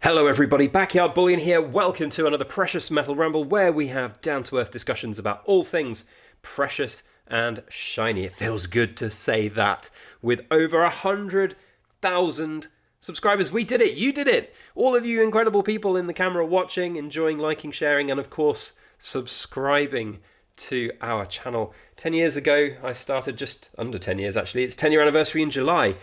Hello everybody, Backyard Bullion here. Welcome to another Precious Metal Ramble where we have down-to-earth discussions about all things precious and shiny. It feels good to say that. With over 100,000 subscribers, we did it, you did it. All of you incredible people in the camera watching, enjoying, liking, sharing, and of course, subscribing to our channel. 10 years ago, I started, just under 10 years actually. It's 10-year anniversary in July.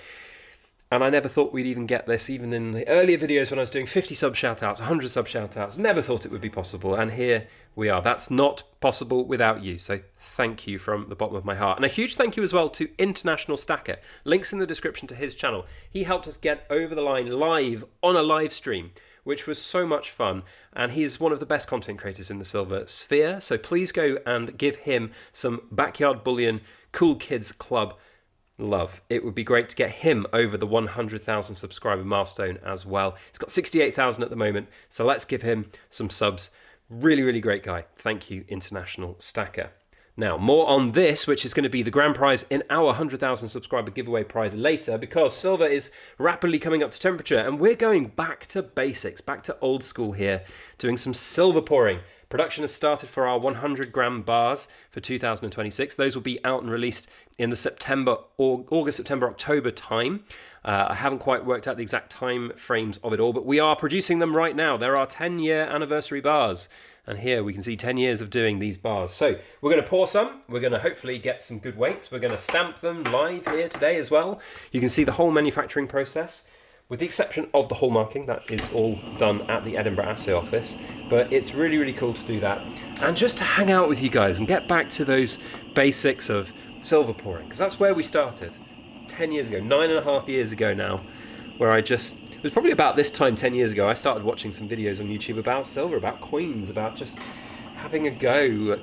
And I never thought we'd even get this, even in the earlier videos when I was doing 50 sub shoutouts, 100 sub shoutouts. Never thought it would be possible, and here we are. That's not possible without you, so thank you from the bottom of my heart. And a huge thank you as well to International Stacker. Links in the description to his channel. He helped us get over the line live on a live stream, which was so much fun, and he's one of the best content creators in the silver sphere, so please go and give him some Backyard Bullion Cool Kids Club love. It would be great to get him over the 100,000 subscriber milestone as well. He's got 68,000 at the moment, so let's give him some subs. Really great guy. Thank you, International Stacker. Now, more on this, which is going to be the grand prize in our 100,000 subscriber giveaway prize later, because silver is rapidly coming up to temperature, and we're going back to basics, back to old school here, doing some silver pouring. Production has started for our 100 gram bars for 2026. Those will be out and released in the September, or August, September, October time. I haven't quite worked out the exact time frames of it all, but we are producing them right now. There are 10-year anniversary bars. And here we can see 10 years of doing these bars. So we're going to pour some. We're going to hopefully get some good weights. We're going to stamp them live here today as well. You can see the whole manufacturing process, with the exception of the hallmarking. That is all done at the Edinburgh Assay Office. But it's really cool to do that. And just to hang out with you guys and get back to those basics of silver pouring. Because that's where we started 10 years ago, 9.5 years ago now, where it was probably about this time 10 years ago, I started watching some videos on YouTube about silver, about coins, about just having a go at,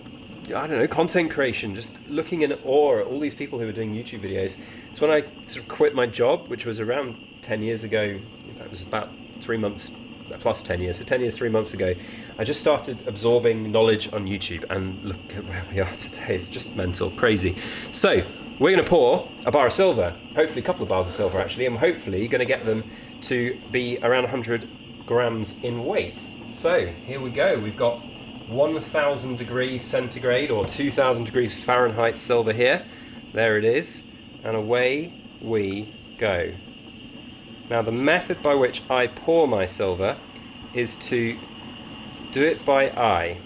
I don't know, content creation, just looking in awe at all these people who were doing YouTube videos. It's when I sort of quit my job, which was around 10 years ago, in fact it was about 3 months, plus 10 years, so 10 years, 3 months ago, I just started absorbing knowledge on YouTube, and look at where we are today. It's just mental, crazy. So, we're going to pour a bar of silver, hopefully a couple of bars of silver actually, and hopefully going to get them to be around 100 grams in weight. So here we go. We've got 1,000 degrees centigrade or 2,000 degrees Fahrenheit silver here. There it is, and away we go. Now the method by which I pour my silver is to do it by eye.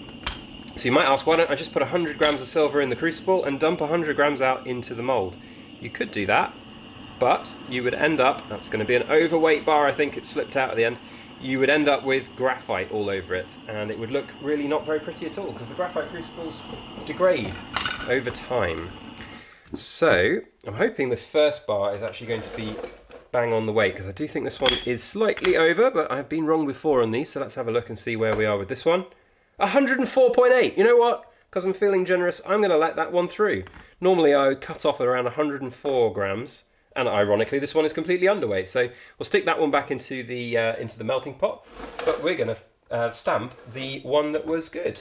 So you might ask, why don't I just put 100 grams of silver in the crucible and dump 100 grams out into the mold? You could do that, but you would end up, that's going to be an overweight bar, I think it slipped out at the end, you would end up with graphite all over it, and it would look really not very pretty at all, because the graphite crucibles degrade over time. So, I'm hoping this first bar is actually going to be bang on the weight, because I do think this one is slightly over, but I've been wrong before on these, so let's have a look and see where we are with this one. 104.8! You know what? Because I'm feeling generous, I'm going to let that one through. Normally I would cut off at around 104 grams, and ironically this one is completely underweight, so we'll stick that one back into the melting pot, but we're going to stamp the one that was good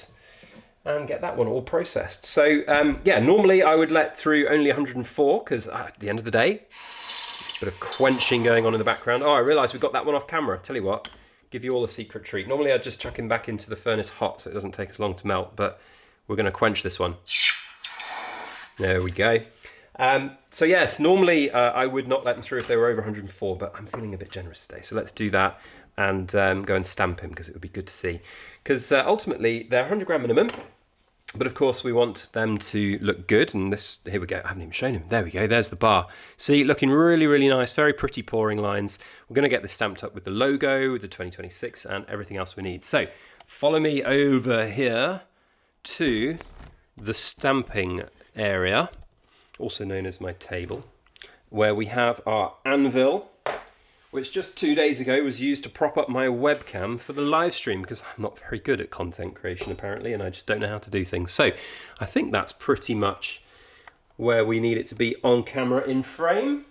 and get that one all processed. So yeah, normally I would let through only 104, because at the end of the day, a bit of quenching going on in the background. Oh, I realised we got that one off camera. Tell you what, give you all a secret treat. Normally I'd just chuck him back into the furnace hot so it doesn't take as long to melt, but we're going to quench this one. There we go. So yes, normally I would not let them through if they were over 104, but I'm feeling a bit generous today. So let's do that and go and stamp him, because it would be good to see. Because ultimately they're 100 gram minimum, but of course we want them to look good. And this, here we go, I haven't even shown him. There we go, there's the bar. See, looking really nice, very pretty pouring lines. We're going to get this stamped up with the logo, with the 2026 and everything else we need. So follow me over here to the stamping area, also known as my table, where we have our anvil, which just 2 days ago was used to prop up my webcam for the live stream, because I'm not very good at content creation apparently, and I just don't know how to do things. So I think that's pretty much where we need it to be on camera in frame.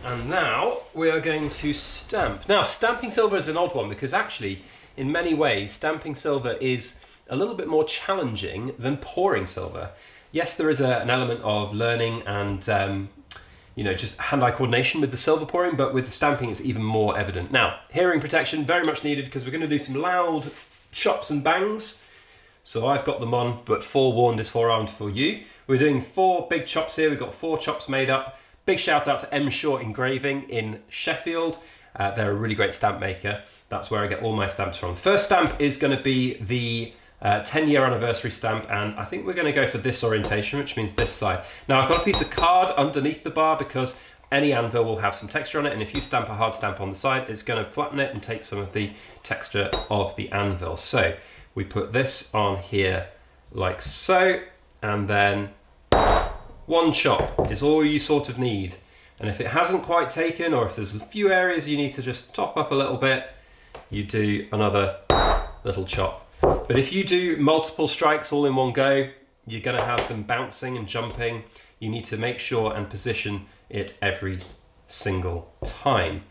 And now we are going to stamp. Now, stamping silver is an odd one, because actually in many ways stamping silver is a little bit more challenging than pouring silver. Yes, there is an element of learning and you know, just hand-eye coordination with the silver pouring, but with the stamping it's even more evident. Now, hearing protection, very much needed because we're going to do some loud chops and bangs. So I've got them on, but forewarned is forearmed for you. We're doing 4 big chops here. We've got 4 chops made up. Big shout out to M Short Engraving in Sheffield. They're a really great stamp maker. That's where I get all my stamps from. The first stamp is going to be the 10-year anniversary stamp, and I think we're going to go for this orientation, which means this side. Now I've got a piece of card underneath the bar because any anvil will have some texture on it, and if you stamp a hard stamp on the side, it's going to flatten it and take some of the texture of the anvil. So we put this on here like so, and then 1 chop is all you sort of need. And if it hasn't quite taken, or if there's a few areas you need to just top up a little bit, you do another little chop. But if you do multiple strikes all in one go, you're going to have them bouncing and jumping. You need to make sure and position it every single time.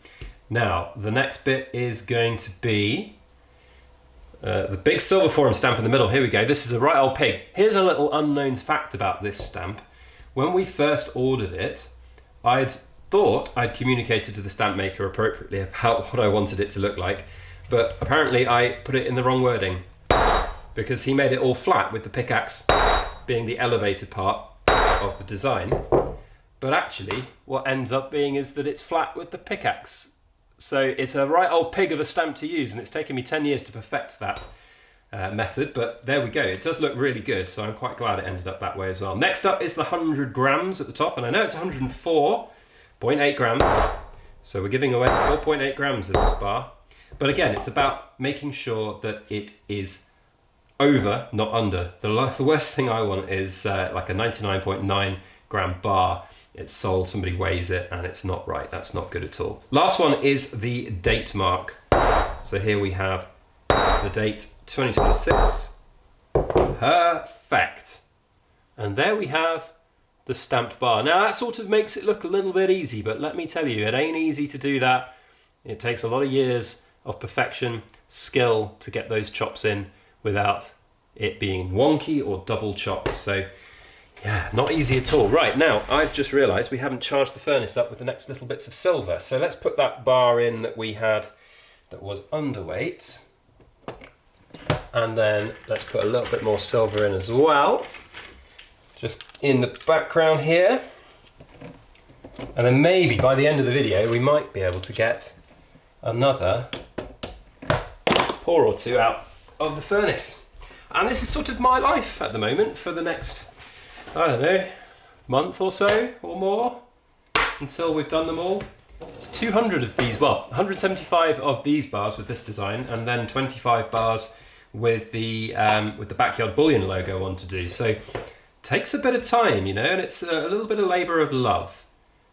Now, the next bit is going to be the big silver forum stamp in the middle. Here we go. This is a right old pig. Here's a little unknown fact about this stamp. When we first ordered it, I'd thought I'd communicated to the stamp maker appropriately about what I wanted it to look like, but apparently I put it in the wrong wording because he made it all flat with the pickaxe being the elevated part of the design. But actually what ends up being is that it's flat with the pickaxe. So it's a right old pig of a stamp to use, and it's taken me 10 years to perfect that method, but there we go. It does look really good, so I'm quite glad it ended up that way as well. Next up is the 100 grams at the top, and I know it's 104.8 grams, so we're giving away 4.8 grams of this bar. But again, it's about making sure that it is over, not under. The worst thing I want is like a 99.9 gram bar. It's sold, somebody weighs it, and it's not right. That's not good at all. Last one is the date mark. So here we have the date 2026. Perfect. And there we have the stamped bar. Now that sort of makes it look a little bit easy, but let me tell you, it ain't easy to do that. It takes a lot of years of perfection, skill to get those chops in without it being wonky or double chopped. So yeah, not easy at all. Right, now I've just realised we haven't charged the furnace up with the next little bits of silver. So let's put that bar in that we had that was underweight. And then let's put a little bit more silver in as well. Just in the background here. And then maybe by the end of the video we might be able to get another pour or two out of the furnace. And this is sort of my life at the moment for the next, I don't know, month or so or more until we've done them all. It's 200 of these, well, 175 of these bars with this design, and then 25 bars with the Backyard Bullion logo on to do. So it takes a bit of time, you know, and it's a little bit of labour of love.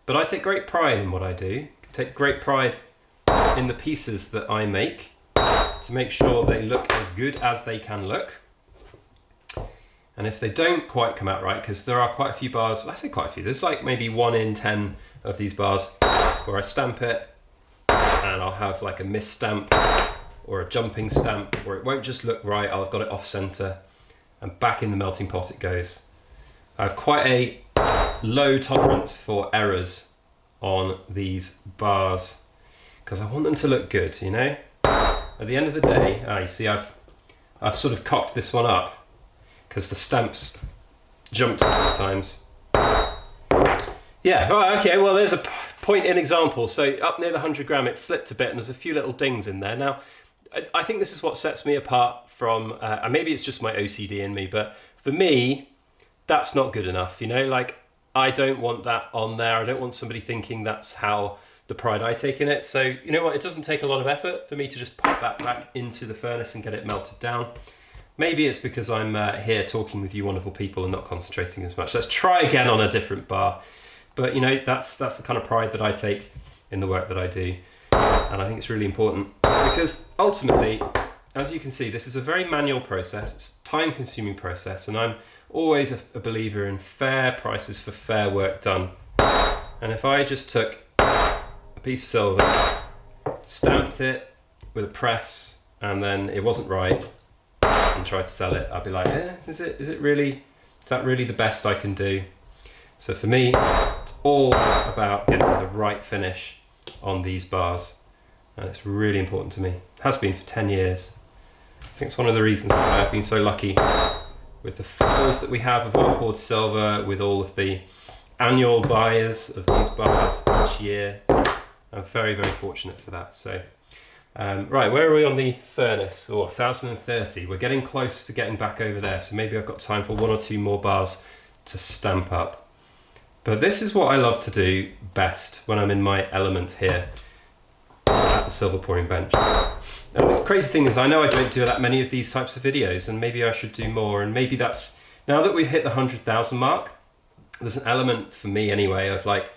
But I take great pride in what I do. I take great pride in the pieces that I make to make sure they look as good as they can look. And if they don't quite come out right, because there are quite a few bars, I say quite a few, there's like maybe 1 in 10 of these bars where I stamp it and I'll have like a miss stamp or a jumping stamp, or it won't just look right, I've got it off center and back in the melting pot it goes. I have quite a low tolerance for errors on these bars because I want them to look good, you know? At the end of the day, you see I've sort of cocked this one up because the stamps jumped a few times. Yeah, right, okay, well there's a point in example. So up near the 100 gram it slipped a bit and there's a few little dings in there. Now, I think this is what sets me apart from, maybe it's just my OCD in me, but for me, that's not good enough, you know? Like, I don't want that on there. I don't want somebody thinking that's how the pride I take in it. So, you know what? It doesn't take a lot of effort for me to just pop that back into the furnace and get it melted down. Maybe it's because I'm here talking with you wonderful people and not concentrating as much. Let's try again on a different bar. But, you know, that's the kind of pride that I take in the work that I do. And I think it's really important because ultimately, as you can see, this is a very manual process. It's a time-consuming process, and I'm always a believer in fair prices for fair work done. And if I just took a piece of silver, stamped it with a press, and then it wasn't right, and tried to sell it, I'd be like, is that really the best I can do? So for me, it's all about getting the right finish on these bars, and it's really important to me. It has been for 10 years. I think it's one of the reasons why I've been so lucky with the followers that we have of our poured silver, with all of the annual buyers of these bars each year. I'm very, very fortunate for that. So, right, where are we on the furnace? 1030. We're getting close to getting back over there, so maybe I've got time for 1 or 2 more bars to stamp up. But this is what I love to do best when I'm in my element here at the silver pouring bench. And the crazy thing is, I know I don't do that many of these types of videos, and maybe I should do more, and maybe that's, now that we've hit the 100,000 mark, there's an element for me anyway of like,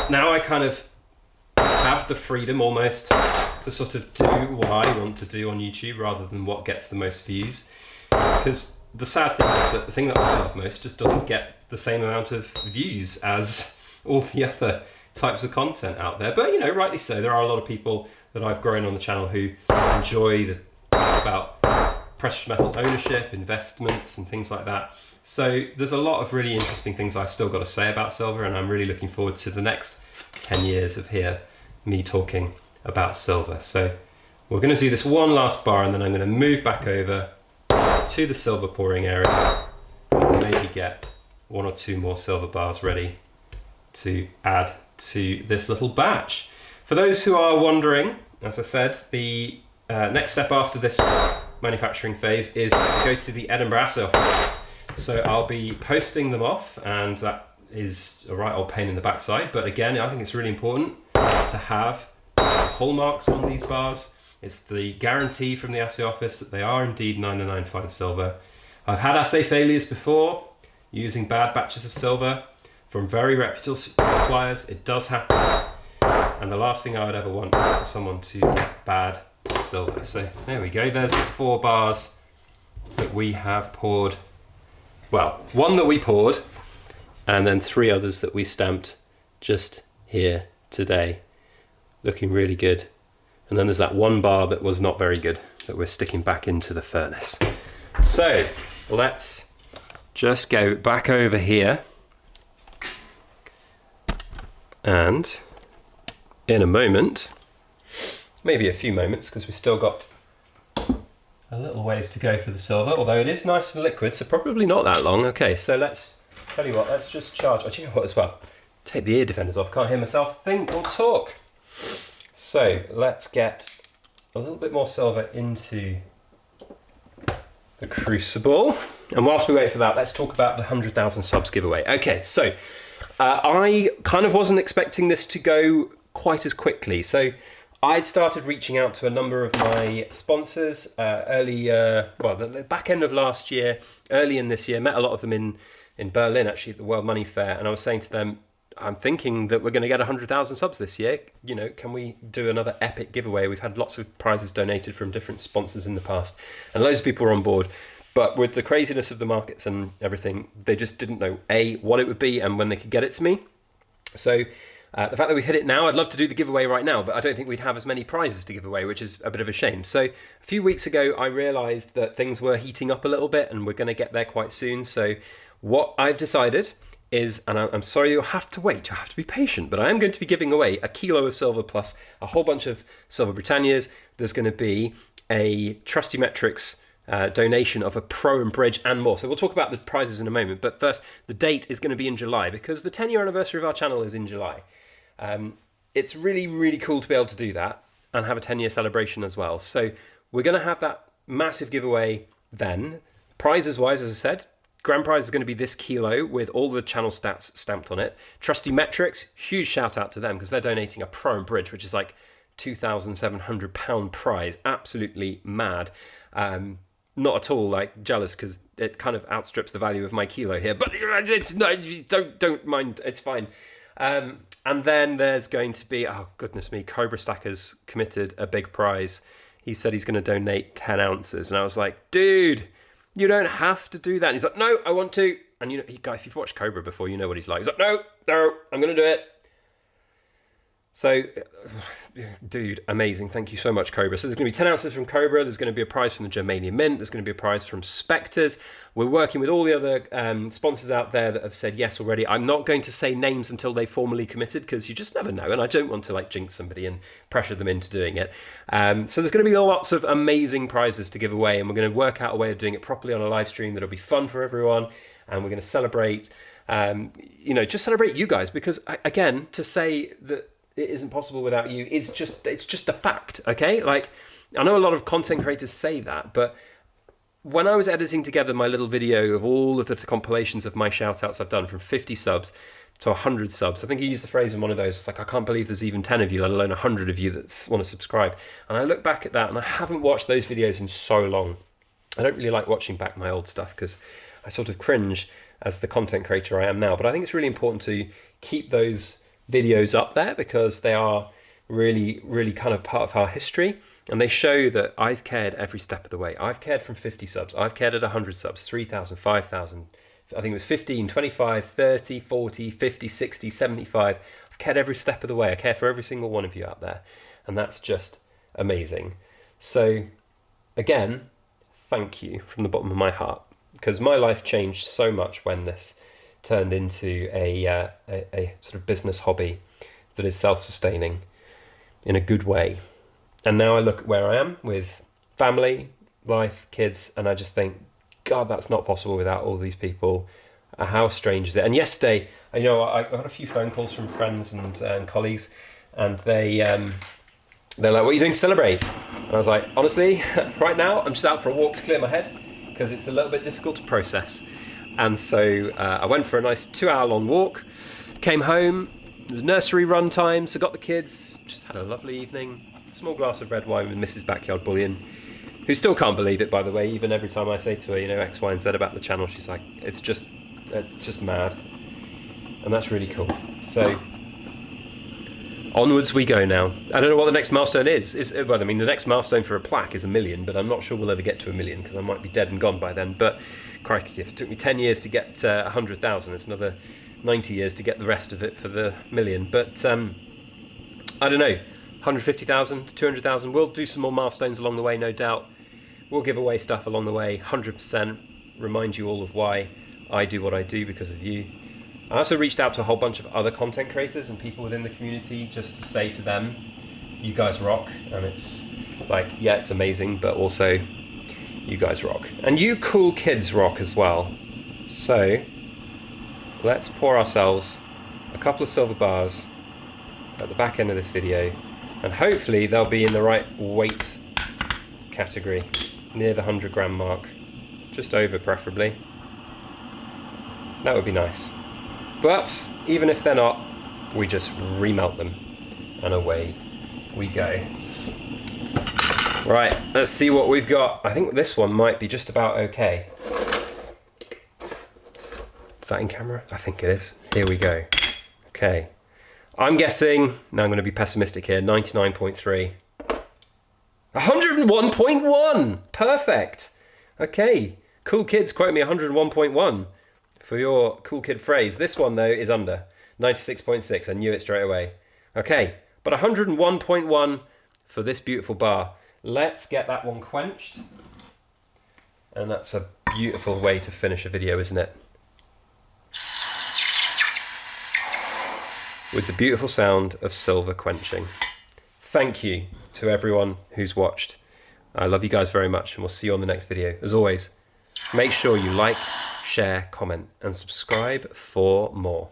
now I kind of have the freedom almost to sort of do what I want to do on YouTube rather than what gets the most views. Because the sad thing is that the thing that I love most just doesn't get the same amount of views as all the other types of content out there. But, you know, rightly so. There are a lot of people that I've grown on the channel who enjoy the about precious metal ownership, investments and things like that. So there's a lot of really interesting things I've still got to say about silver, and I'm really looking forward to the next 10 years of me talking about silver. So we're going to do this one last bar, and then I'm going to move back over to the silver pouring area and maybe get 1 or 2 more silver bars ready to add to this little batch. For those who are wondering, as I said, the next step after this manufacturing phase is to go to the Edinburgh assay office. So I'll be posting them off, and that is a right old pain in the backside. But again, I think it's really important to have hallmarks on these bars. It's the guarantee from the assay office that they are indeed 999 fine silver. I've had assay failures before using bad batches of silver from very reputable suppliers. It does happen. And the last thing I would ever want is for someone to get bad silver. So there we go. There's the 4 bars that we have poured. Well, 1 that we poured, and then 3 others that we stamped just here today. Looking really good. And then there's that 1 bar that was not very good that we're sticking back into the furnace. So let's just go back over here, and in a moment, maybe a few moments, because we've still got a little ways to go for the silver, although it is nice and liquid, so probably not that long. Okay, so let's, tell you what, let's just charge. Oh, do you know what as well? Take the ear defenders off, can't hear myself think or talk. So let's get a little bit more silver into the crucible. And whilst we wait for that, let's talk about the 100,000 subs giveaway. Okay, so I kind of wasn't expecting this to go quite as quickly. So I'd started reaching out to a number of my sponsors the back end of last year, early in this year, met a lot of them in Berlin, actually, at the World Money Fair. And I was saying to them, I'm thinking that we're going to get 100,000 subs this year. You know, can we do another epic giveaway? We've had lots of prizes donated from different sponsors in the past, and loads of people are on board. But with the craziness of the markets and everything, they just didn't know, A, what it would be and when they could get it to me. So the fact that we've hit it now, I'd love to do the giveaway right now, but I don't think we'd have as many prizes to give away, which is a bit of a shame. So a few weeks ago, I realised that things were heating up a little bit, and we're going to get there quite soon. So what I've decided is, and I'm sorry you'll have to wait, you'll have to be patient, but I am going to be giving away a kilo of silver plus a whole bunch of silver Britannias. There's going to be a Trusty Metrics donation of a Pro and Bridge and more. So we'll talk about the prizes in a moment, but first, the date is going to be in July, because the 10-year anniversary of our channel is in July. It's really, really cool to be able to do that and have a 10-year celebration as well. So we're going to have that massive giveaway then. Prizes-wise, as I said, grand prize is going to be this kilo with all the channel stats stamped on it. Trusty Metrics, huge shout out to them, because they're donating a Pro and Bridge, which is like £2,700 prize. Absolutely mad. Not at all like jealous, because it kind of outstrips the value of my kilo here, but it's no, don't mind, it's fine. And then there's going to be, oh goodness me, Cobra Stacker's committed a big prize. He said he's going to donate 10 ounces, and I was like, dude, you don't have to do that. And he's like, no, I want to. And you know, if you've watched Cobra before, you know what he's like. He's like, no, I'm going to do it. So, dude, amazing. Thank you so much, Cobra. So there's going to be 10 ounces from Cobra. There's going to be a prize from the Germanium Mint. There's going to be a prize from Spectres. We're working with all the other sponsors out there that have said yes already. I'm not going to say names until they formally committed because you just never know. And I don't want to like jinx somebody and pressure them into doing it. So there's going to be lots of amazing prizes to give away. And we're going to work out a way of doing it properly on a live stream that'll be fun for everyone. And we're going to celebrate, just celebrate you guys. Because again, to say that it isn't possible without you, it's just a fact, okay? Like, I know a lot of content creators say that, but when I was editing together my little video of all of the compilations of my shout-outs I've done from 50 subs to 100 subs, I think you used the phrase in one of those, it's like, I can't believe there's even 10 of you, let alone 100 of you that want to subscribe. And I look back at that, and I haven't watched those videos in so long. I don't really like watching back my old stuff, because I sort of cringe as the content creator I am now. But I think it's really important to keep those videos up there because they are really, really kind of part of our history, and they show that I've cared every step of the way. I've cared from 50 subs, I've cared at 100 subs, 3,000, 5,000, I think it was 15, 25, 30, 40, 50, 60, 75. I've cared every step of the way. I care for every single one of you out there, and that's just amazing. So again, thank you from the bottom of my heart, because my life changed so much when this turned into a sort of business hobby that is self-sustaining in a good way. And now I look at where I am with family, life, kids, and I just think, God, that's not possible without all these people. How strange is it? And yesterday, I got a few phone calls from friends and colleagues, and they're like, what are you doing to celebrate? And I was like, honestly, right now, I'm just out for a walk to clear my head, because it's a little bit difficult to process. And so I went for a nice 2-hour long walk, came home, it was nursery run time, so got the kids, just had a lovely evening, small glass of red wine with Mrs. Backyard Bullion, who still can't believe it, by the way. Even every time I say to her, X, Y, and Z about the channel, she's like, it's just mad. And that's really cool. So onwards we go now. I don't know what the next milestone is. The next milestone for a plaque is 1 million, but I'm not sure we'll ever get to 1 million because I might be dead and gone by then. But crikey, if it took me 10 years to get 100,000, it's another 90 years to get the rest of it for the 1 million. But I don't know, 150,000, 200,000. We'll do some more milestones along the way, no doubt. We'll give away stuff along the way, 100%. Remind you all of why I do what I do because of you. I also reached out to a whole bunch of other content creators and people within the community just to say to them, you guys rock. And it's like, yeah, it's amazing, but also you guys rock. And you cool kids rock as well. So let's pour ourselves a couple of silver bars at the back end of this video, and hopefully they'll be in the right weight category, near the 100 gram mark, just over preferably. That would be nice. But even if they're not, we just remelt them and away we go. Right, let's see what we've got. I think this one might be just about okay. Is that in camera? I think it is. Here we go. Okay. I'm guessing, now I'm going to be pessimistic here, 99.3. 101.1! Perfect! Okay. Cool kids quote me 101.1 for your cool kid phrase. This one, though, is under. 96.6. I knew it straight away. Okay. But 101.1 for this beautiful bar. Let's get that one quenched. And that's a beautiful way to finish a video, isn't it? With the beautiful sound of silver quenching. Thank you to everyone who's watched. I love you guys very much, and we'll see you on the next video. As always, make sure you like, share, comment, and subscribe for more.